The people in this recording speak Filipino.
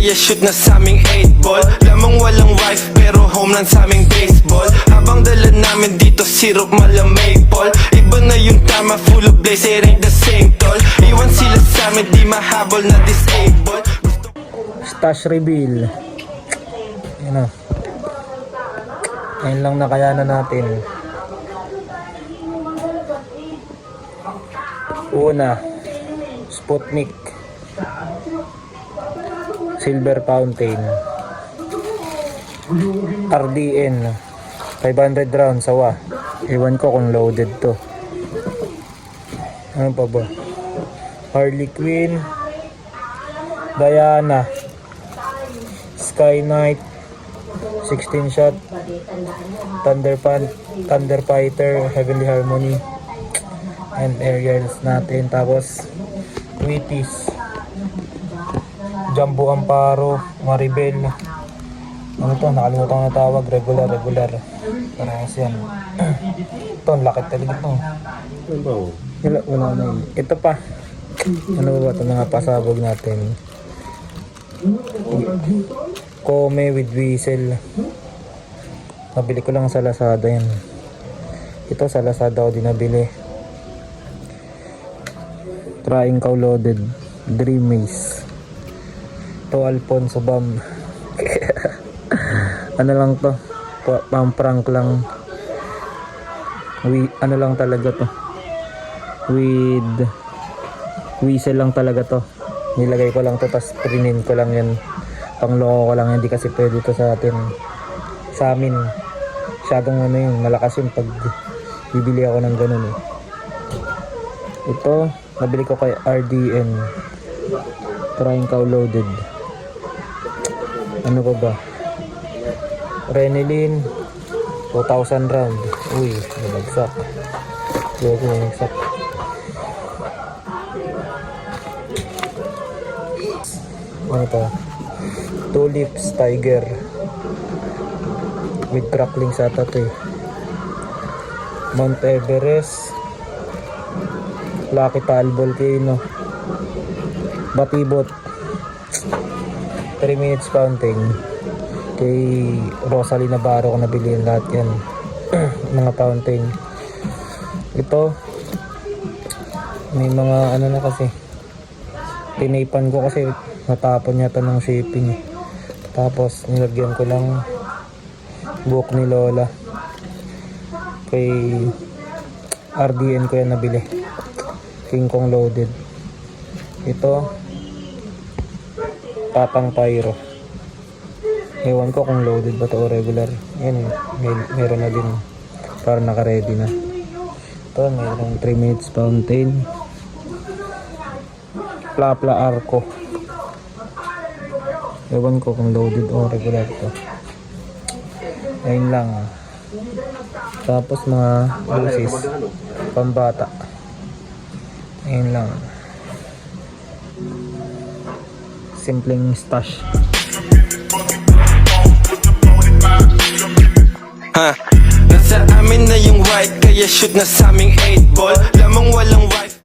kaya shoot na sa aming 8 ball. Lamang walang wife pero home lang sa aming baseball. Habang dala namin dito syrup mala maple. Iba na yung tama, full of blaze, it ain't the same tol. Iwan sila sa amin, di mahabol na disable. Stash reveal. Yan o. Ayun lang nakayanan natin. Una, Sputnik Silver Fountain RDN 500 rounds sawa. Ewan ko kung loaded to. Ano pa ba? Harley Quinn, Diana, Sky Knight 16 shot, Thunder Fighter, Heavenly Harmony, and aerials natin. Tapos Wheaties, Jumbo Amparo, Maribel, ano to, nakalimutan ko na tawag, regular parehas yan. Ito, lakit talaga to. Wala na yun. Ito pa, ano ba ito, mga pasabog natin. Kome with whistle. Nabili ko lang sa Lazada yan. Ito sa Lazada ko din nabili. Trying Cow Loaded Dream Maze. Ito Alfonso Bam. Ano lang to, pang-prank lang. Ano lang talaga to, with whistle lang talaga to. Nilagay ko lang to, tas prinin ko lang yan, pangloko ko lang. Hindi kasi pwede to sa atin, sa amin masyadong ano yun, malakas yun pag bibili ako ng ganun eh. Ito nabili ko kay RDN, Trying Cow Loaded. Ano pa ba? Renilyn 2,000 round. Uy, nabagsak. Nabagsak. Ano to? Tulips Tiger with crackling sa tato eh. Mount Everest, Lucky Tal Volcano, Batibot 3 minutes counting. Kay Rosalie Navarro ko nabili yung lahat yan. Mga fountain. Ito may mga ano na kasi, tinaypan ko kasi natapon yata ng shipping. Tapos nilagyan ko lang book ni Lola. Kay RDN ko yan nabili, King Kong Loaded. Ito Tatang Pyro. Ewan ko kung loaded ba to o regular. Yan, meron na din, para naka-ready na. Ito, mayroong 3 minutes fountain. Plapla Arco. Ewan ko kung loaded o regular to. Ayun lang. Tapos mga busis, pambata. Ayun lang. Simpleng stash. Nasa amin na yung white, kaya shoot na sa aming 8 ball. Lamang walang white.